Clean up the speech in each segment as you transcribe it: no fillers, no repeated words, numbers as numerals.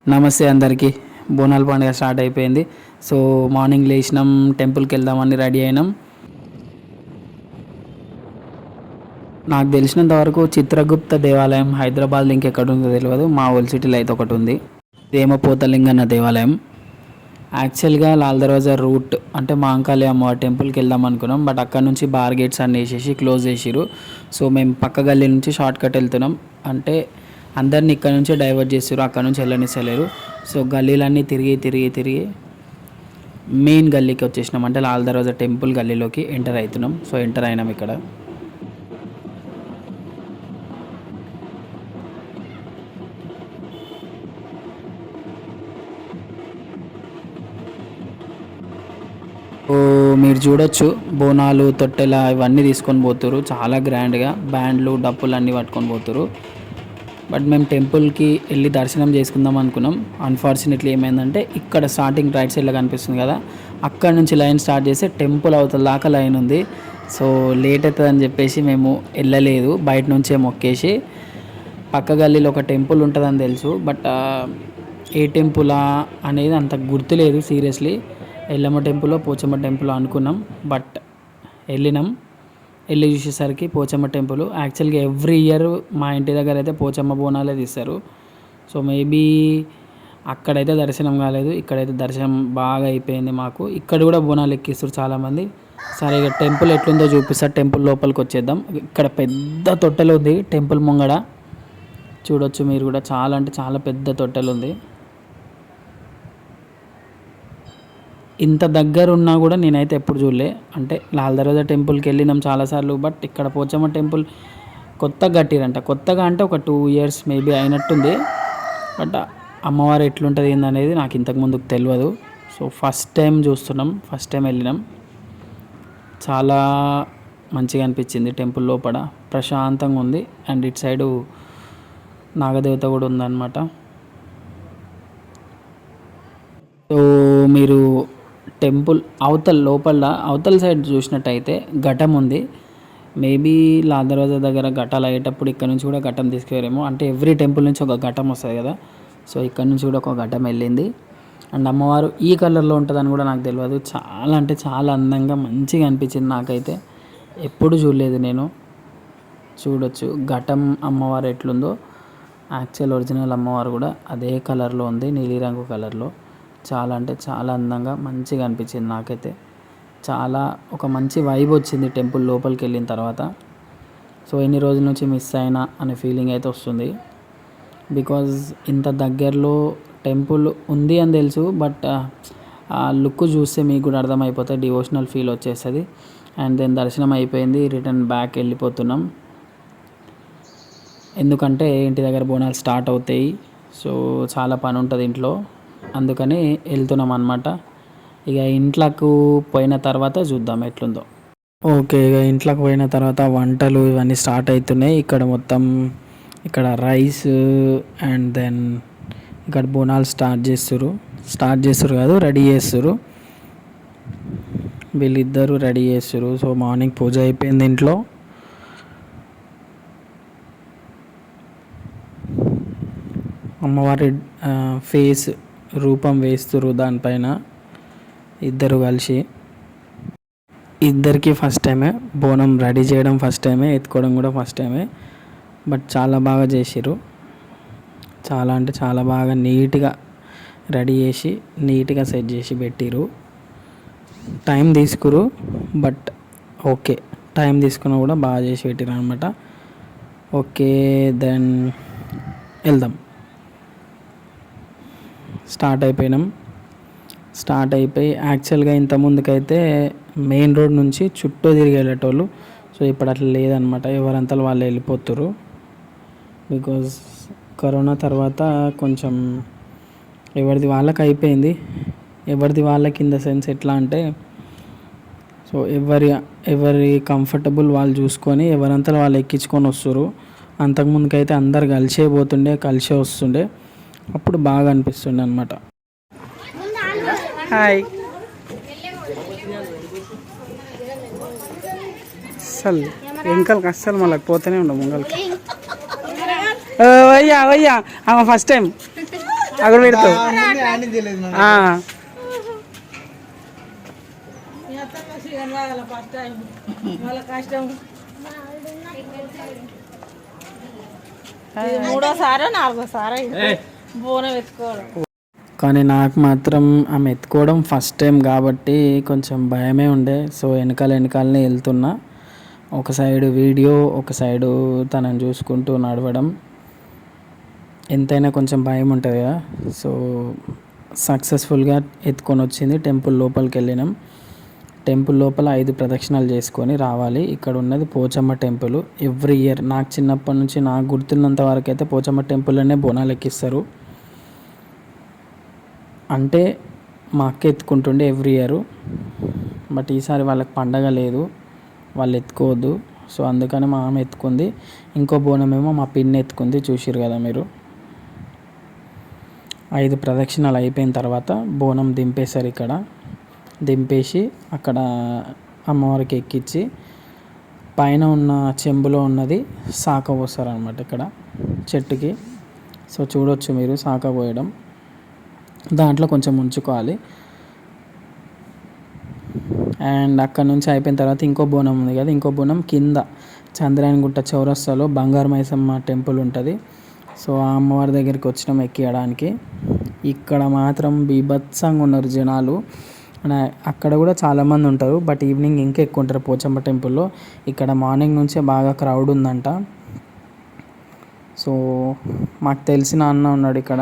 నమస్తే అందరికీ. బోనాల పండుగ స్టార్ట్ అయిపోయింది. సో మార్నింగ్ లేచినాం, టెంపుల్కి వెళ్దామని రెడీ అయినాం. నాకు తెలిసినంత వరకు చిత్రగుప్త దేవాలయం హైదరాబాద్లో ఇంకెక్కడ ఉందో తెలియదు, మా ఓల్డ్ సిటీలో అయితే ఒకటి ఉంది. ఇదేమో పోతలింగన్న దేవాలయం. యాక్చువల్గా లాల్ దర్వాజా రూట్ అంటే మాంకాళి అమ్మవారి టెంపుల్కి వెళ్దాం అనుకున్నాం. బట్ అక్కడ నుంచి బార్ గేట్స్ అన్నీ వేసేసి క్లోజ్ చేసిరు. సో మేము పక్క గల్లీ నుంచి షార్ట్ కట్ వెళ్తున్నాం. అంటే అందరిని ఇక్కడ నుంచే డైవర్ట్ చేస్తారు, అక్కడ నుంచి వెళ్ళనిస్తలేరు. సో గల్లీలన్నీ తిరిగి మెయిన్ గల్లీకి వచ్చేసినాం. అంటే లాల్ దర్వాజా టెంపుల్ గల్లీలోకి ఎంటర్ అవుతున్నాం. సో ఎంటర్ అయినాం. ఇక్కడ మీరు చూడొచ్చు, బోనాలు, తొట్టెల ఇవన్నీ తీసుకొని పోతారు. చాలా గ్రాండ్గా బ్యాండ్లు, డప్పులు అన్నీ పట్టుకొని పోతారు. బట్ మేము టెంపుల్కి వెళ్ళి దర్శనం చేసుకుందాం అనుకున్నాం. అన్ఫార్చునేట్లీ ఏమైందంటే ఇక్కడ స్టార్టింగ్ రైట్ సైడ్లో కనిపిస్తుంది కదా, అక్కడ నుంచి లైన్ స్టార్ట్ చేస్తే టెంపుల్ అవతల దాకా లైన్ ఉంది. సో లేట్ అవుతుందని చెప్పేసి మేము వెళ్ళలేదు. బయట నుంచే మొక్కేసి పక్క గల్లీలో ఒక టెంపుల్ ఉంటుందని తెలుసు. బట్ ఏ టెంపులా అనేది అంత గుర్తులేదు seriously. Yellamma temple, Pochamma temple అనుకున్నాం. బట్ వెళ్ళి చూసేసరికి పోచమ్మ టెంపుల్. యాక్చువల్గా ఎవ్రీ ఇయర్ మా ఇంటి దగ్గర అయితే పోచమ్మ బోనాలే తీస్తారు. సో మేబీ అక్కడైతే దర్శనం కాలేదు, ఇక్కడైతే దర్శనం బాగా అయిపోయింది మాకు. ఇక్కడ కూడా బోనాలు ఎక్కిస్తారు చాలామంది. సరే ఇక టెంపుల్ ఎట్లుందో చూపిస్తారు. టెంపుల్ లోపలికి వచ్చేద్దాం. ఇక్కడ పెద్ద తొట్టెలు ఉంది టెంపుల్ ముంగడ, చూడొచ్చు మీరు కూడా. చాలా అంటే చాలా పెద్ద తొట్టెలు ఉంది. ఇంత దగ్గర ఉన్నా కూడా నేనైతే ఎప్పుడు చూడలే. అంటే లాల్ దర్వాజా టెంపుల్కి వెళ్ళినాం చాలాసార్లు, బట్ ఇక్కడ పోచమ్మ టెంపుల్ కొత్తగా కట్టిరంట. కొత్తగా అంటే ఒక 2 years మేబీ అయినట్టుంది. బట్ అమ్మవారు ఎట్లుంటుంది ఏందనేది నాకు ఇంతకుముందుకు తెలియదు. సో ఫస్ట్ టైం చూస్తున్నాం, ఫస్ట్ టైం వెళ్ళినాం. చాలా మంచిగా అనిపించింది. టెంపుల్ లోపల ప్రశాంతంగా ఉంది. అండ్ ఇటు సైడు నాగదేవత కూడా ఉందన్నమాట. సో మీరు టెంపుల్ అవతల సైడ్ చూసినట్టయితే ఘటం ఉంది. మేబీ లాల్ దర్వాజా దగ్గర ఘటాలు అయ్యేటప్పుడు ఇక్కడ నుంచి కూడా ఘటం తీసుకురారేమో. అంటే ఎవ్రీ టెంపుల్ నుంచి ఒక ఘటం వస్తుంది కదా, సో ఇక్కడ నుంచి కూడా ఒక ఘటం వెళ్ళింది. అండ్ అమ్మవారు ఈ కలర్లో ఉంటుందని కూడా నాకు తెలియదు. చాలా అంటే చాలా అందంగా మంచిగా అనిపించింది నాకైతే. ఎప్పుడు చూడలేదు నేను. చూడొచ్చు ఘటం అమ్మవారు ఎట్లుందో. యాక్చువల్ ఒరిజినల్ అమ్మవారు కూడా అదే కలర్లో ఉంది, నీలిరంగు కలర్లో. చాలా అంటే చాలా అందంగా మంచిగా అనిపించింది నాకైతే. చాలా ఒక మంచి వైబ్ వచ్చింది టెంపుల్ లోపలికి వెళ్ళిన తర్వాత. సో ఎన్ని రోజుల నుంచి మిస్ అయినా అనే ఫీలింగ్ అయితే వస్తుంది. బికాజ్ ఇంత దగ్గరలో టెంపుల్ ఉంది అని తెలుసు, బట్ ఆ లుక్ చూస్తే మీకు కూడా అర్థమైపోతుంది, డివోషనల్ ఫీల్ వచ్చేస్తుంది. అండ్ దెన్ దర్శనం అయిపోయింది, రిటర్న్ బ్యాక్ వెళ్ళిపోతున్నాం. ఎందుకంటే ఇంటి దగ్గర బోనాలు స్టార్ట్ అవుతాయి. సో చాలా పని ఉంటుంది ఇంట్లో, అందుకని వెళ్తున్నాం అన్నమాట. ఇక ఇంట్లోకి పోయిన తర్వాత చూద్దాం ఎట్లుందో. ఓకే, ఇక ఇంట్లోకి పోయిన తర్వాత వంటలు ఇవన్నీ స్టార్ట్ అవుతున్నాయి. ఇక్కడ మొత్తం ఇక్కడ రైస్ అండ్ దెన్ ఇక్కడ బోనాలు స్టార్ట్ చేస్తారు కాదు, రెడీ చేస్తారు. వీళ్ళిద్దరూ రెడీ చేస్తారు. సో మార్నింగ్ పూజ అయిపోయింది ఇంట్లో. అమ్మవారి ఫేస్ రూపం వేస్తురు దానిపైన ఇద్దరు కలిసి. ఇద్దరికి ఫస్ట్ టైమే బోనం రెడీ చేయడం, ఫస్ట్ టైమే ఎత్తుకోవడం కూడా ఫస్ట్ టైమే. బట్ చాలా బాగా చేసిర్రు. చాలా అంటే చాలా బాగా నీట్గా రెడీ చేసి నీట్గా సెట్ చేసి పెట్టిరు. టైం తీసుకురు, బట్ ఓకే, టైం తీసుకున్నా కూడా బాగా చేసి పెట్టిరు అనమాట. ఓకే, దెన్ వెళ్దాం. స్టార్ట్ అయిపోయి యాక్చువల్గా ఇంత ముందుకైతే మెయిన్ రోడ్ నుంచి చుట్టూ తిరిగి వెళ్ళేటోళ్ళు. సో ఇప్పుడు అట్లా లేదనమాట, ఎవరంతా వాళ్ళు వెళ్ళిపోతారు. బికాజ్ కరోనా తర్వాత కొంచెం ఎవరిది వాళ్ళకి అయిపోయింది. ఎవరిది వాళ్ళకి ఇన్ ద సెన్స్ ఎట్లా అంటే, సో ఎవరి కంఫర్టబుల్ వాళ్ళు చూసుకొని ఎవరంతా వాళ్ళు ఎక్కించుకొని వస్తారు. అంతకుముందుకైతే అందరు కలిసే పోతుండే, కలిసే వస్తుండే. అప్పుడు బాగా అనిపిస్తుండే అనమాట. హాయ్, అస్సలు వెంకల్కి అస్సలు మళ్ళీ పోతూనే ఉండవు ముంగల్కి. వయ్యా ఆమె ఫస్ట్ టైం అక్కడ పెడతావు మూడోసారో నాలుగోసారో బోనం ఎత్తుకోవడం. కానీ నాకు మాత్రం ఆమె ఎత్తుకోవడం ఫస్ట్ టైం కాబట్టి కొంచెం భయమే ఉండే. సో వెనకాలనే వెళ్తున్నా, ఒక సైడు వీడియో, ఒక సైడు తనని చూసుకుంటూ నడవడం ఎంతైనా కొంచెం భయం ఉంటుంది కదా. సో సక్సెస్ఫుల్గా ఎత్తుకొని వచ్చింది. టెంపుల్ లోపలికి వెళ్ళినాం. టెంపుల్ లోపల 5 ప్రదక్షిణాలు చేసుకొని రావాలి. ఇక్కడ ఉన్నది పోచమ్మ టెంపుల్. ఎవ్రీ ఇయర్ నాకు చిన్నప్పటి నుంచి నాకు గుర్తున్నంత వరకు అయితే పోచమ్మ టెంపుల్లోనే బోనాలు ఎక్కిస్తారు. అంటే మా అక్క ఎత్తుకుంటుండే ఎవ్రీ ఇయర్. బట్ ఈసారి వాళ్ళకి పండగ లేదు, వాళ్ళు ఎత్తుకోవద్దు. సో అందుకని మా ఆమె ఎత్తుకుంది. ఇంకో బోనం ఏమో మా పిన్ని ఎత్తుకుంది, చూసిరు కదా మీరు. 5 ప్రదక్షిణాలు అయిపోయిన తర్వాత బోనం దింపేశారు. ఇక్కడ దింపేసి అక్కడ అమ్మవారికి ఎక్కించి పైన ఉన్న చెంబులో ఉన్నది శాఖ పోస్తారు అనమాట ఇక్కడ చెట్టుకి. సో చూడొచ్చు మీరు శాఖ పోయడం. దాంట్లో కొంచెం ఉంచుకోవాలి. అండ్ అక్కడ నుంచి అయిపోయిన తర్వాత ఇంకో బోనం ఉంది కదా, ఇంకో బోనం కింద చంద్రాయణగుట్ట చౌరస్తాలో బంగారు మైసమ్మ టెంపుల్ ఉంటుంది. సో ఆ అమ్మవారి దగ్గరికి వచ్చినాం ఎక్కియడానికి. ఇక్కడ మాత్రం బీభత్సంగా ఉన్నారు జనాలు. అక్కడ కూడా చాలామంది ఉంటారు, బట్ ఈవినింగ్ ఇంకా ఎక్కువ ఉంటారు పోచమ్మ టెంపుల్లో. ఇక్కడ మార్నింగ్ నుంచే బాగా క్రౌడ్ ఉందంట. సో మాకు తెలిసిన అన్న ఉన్నాడు ఇక్కడ.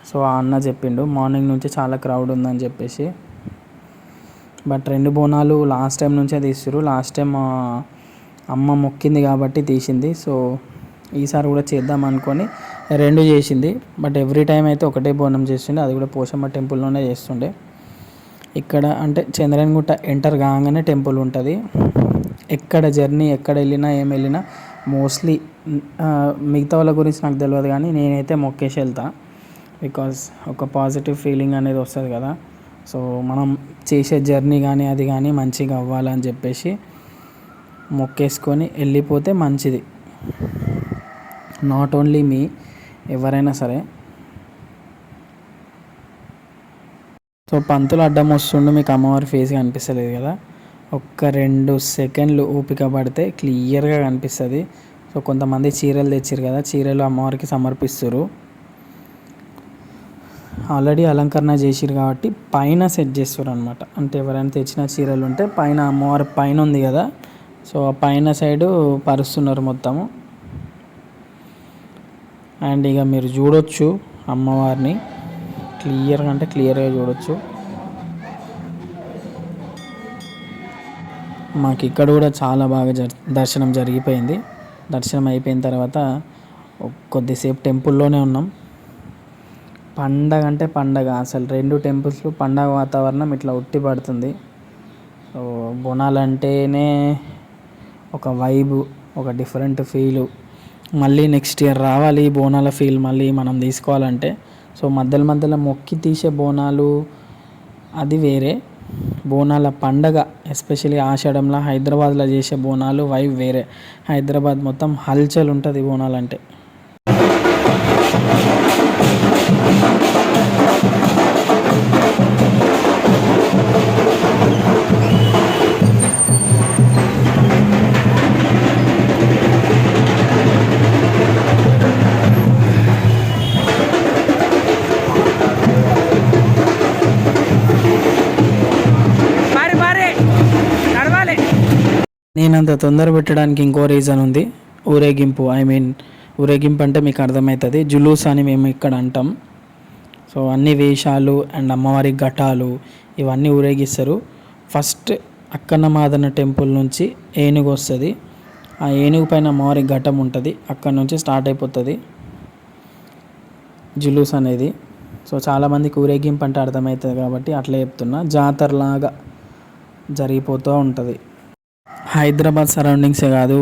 సో ఆ అన్న చెప్పిండు మార్నింగ్ నుంచి చాలా క్రౌడ్ ఉందని చెప్పేసి. బట్ 2 బోనాలు లాస్ట్ టైం నుంచే తీసిరు. లాస్ట్ టైం అమ్మ మొక్కింది కాబట్టి తీసింది. సో ఈసారి కూడా చేద్దాం అనుకొని 2 చేసింది. బట్ ఎవ్రీ టైం అయితే ఒకటే బోనం చేస్తుండే, అది కూడా పోచమ్మ టెంపుల్లోనే చేస్తుండే. ఇక్కడ అంటే చంద్రాయణగుట్ట ఎంటర్ కాగానే టెంపుల్ ఉంటుంది. ఎక్కడ జర్నీ ఎక్కడ వెళ్ళినా ఏం వెళ్ళినా మోస్ట్లీ మిగతా వాళ్ళ గురించి నాకు తెలియదు, కానీ నేనైతే మొక్కేసి వెళ్తా. బికాజ్ ఒక పాజిటివ్ ఫీలింగ్ అనేది వస్తుంది కదా. సో మనం చేసే జర్నీ కానీ అది కానీ మంచిగా అవ్వాలని చెప్పేసి మొక్కేసుకొని వెళ్ళిపోతే మంచిది. నాట్ ఓన్లీ మీ, ఎవరైనా సరే. సో పంతులు అడ్డం వస్తుండు, మీకు అమ్మవారి ఫేస్ కనిపిస్తలేదు కదా. ఒక్క 2 సెకండ్లు ఓపిక పడితే క్లియర్గా కనిపిస్తుంది. సో కొంతమంది చీరలు తెచ్చారు కదా, చీరలు అమ్మవారికి సమర్పిస్తారు. ఆల్రెడీ అలంకరణ చేసిరు కాబట్టి పైన సెట్ చేస్తారు అనమాట. అంటే ఎవరైనా తెచ్చిన చీరలు ఉంటే పైన అమ్మవారి పైన ఉంది కదా, సో ఆ పైన సైడు పరుస్తున్నారు మొత్తము. అండ్ ఇక మీరు చూడొచ్చు అమ్మవారిని క్లియర్గా, అంటే క్లియర్గా చూడొచ్చు. మాకు ఇక్కడ కూడా చాలా బాగా దర్శనం జరిగిపోయింది. దర్శనం అయిపోయిన తర్వాత కొద్దిసేపు టెంపుల్లోనే ఉన్నాం. పండగ అంటే పండగ, అసలు 2 టెంపుల్స్లో పండగ వాతావరణం ఇట్లా ఉట్టి పడుతుంది. సో బోనాలు అంటేనే ఒక వైబు, ఒక డిఫరెంట్ ఫీలు. మళ్ళీ నెక్స్ట్ ఇయర్ రావాలి ఈ బోనాల ఫీల్ మళ్ళీ మనం తీసుకోవాలంటే. సో మధ్యలో మొక్కి తీసే బోనాలు అది వేరే, బోనాల పండగ ఎస్పెషల్లీ ఆషాఢంలో హైదరాబాద్లో చేసే బోనాలు వైబ్ వేరే. హైదరాబాద్ మొత్తం హల్చల్ ఉంటుంది బోనాలు అంటే. నేనంత తొందర పెట్టడానికి ఇంకో రీజన్ ఉంది. ఊరేగింపు, ఊరేగింపు అంటే మీకు అర్థమవుతుంది, జులూస్ అని మేము ఇక్కడ అంటాం. సో అన్ని వేషాలు అండ్ అమ్మవారి ఘటాలు ఇవన్నీ ఊరేగిస్తారు. ఫస్ట్ అక్కన్నమాదన టెంపుల్ నుంచి ఏనుగు వస్తుంది. ఆ ఏనుగు పైన అమ్మవారి ఘటం ఉంటుంది, అక్కడ నుంచి స్టార్ట్ అయిపోతుంది జులూస్ అనేది. సో చాలామందికి ఊరేగింపు అంటే అర్థమవుతుంది కాబట్టి అట్లా చెప్తున్నా. జాతరలాగా జరిగిపోతూ ఉంటుంది. హైదరాబాద్ సరౌండింగ్సే కాదు,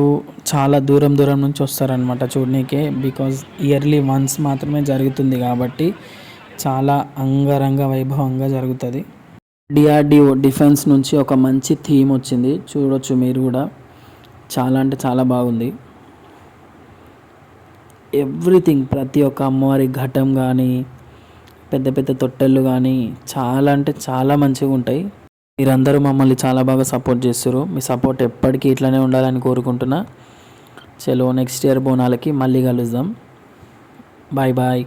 చాలా దూరం నుంచి వస్తారనమాట చూడనీకే. బికాజ్ ఇయర్లీ వన్స్ మాత్రమే జరుగుతుంది కాబట్టి చాలా అంగరంగ వైభవంగా జరుగుతుంది. డిఆర్డిఓ డిఫెన్స్ నుంచి ఒక మంచి థీమ్ వచ్చింది, చూడొచ్చు మీరు కూడా. చాలా అంటే చాలా బాగుంది. ఎవ్రీథింగ్, ప్రతి ఒక్క అమ్మవారి ఘటం కానీ పెద్ద పెద్ద తొట్టెళ్ళు కానీ చాలా అంటే చాలా మంచిగా ఉంటాయి. మీరందరూ మమ్మల్ని చాలా బాగా సపోర్ట్ చేస్తారు. మీ సపోర్ట్ ఎప్పటికీ ఇట్లానే ఉండాలని కోరుకుంటున్నా. చలో నెక్స్ట్ ఇయర్ బోనాలకి మళ్ళీ కలుద్దాం. Bye bye.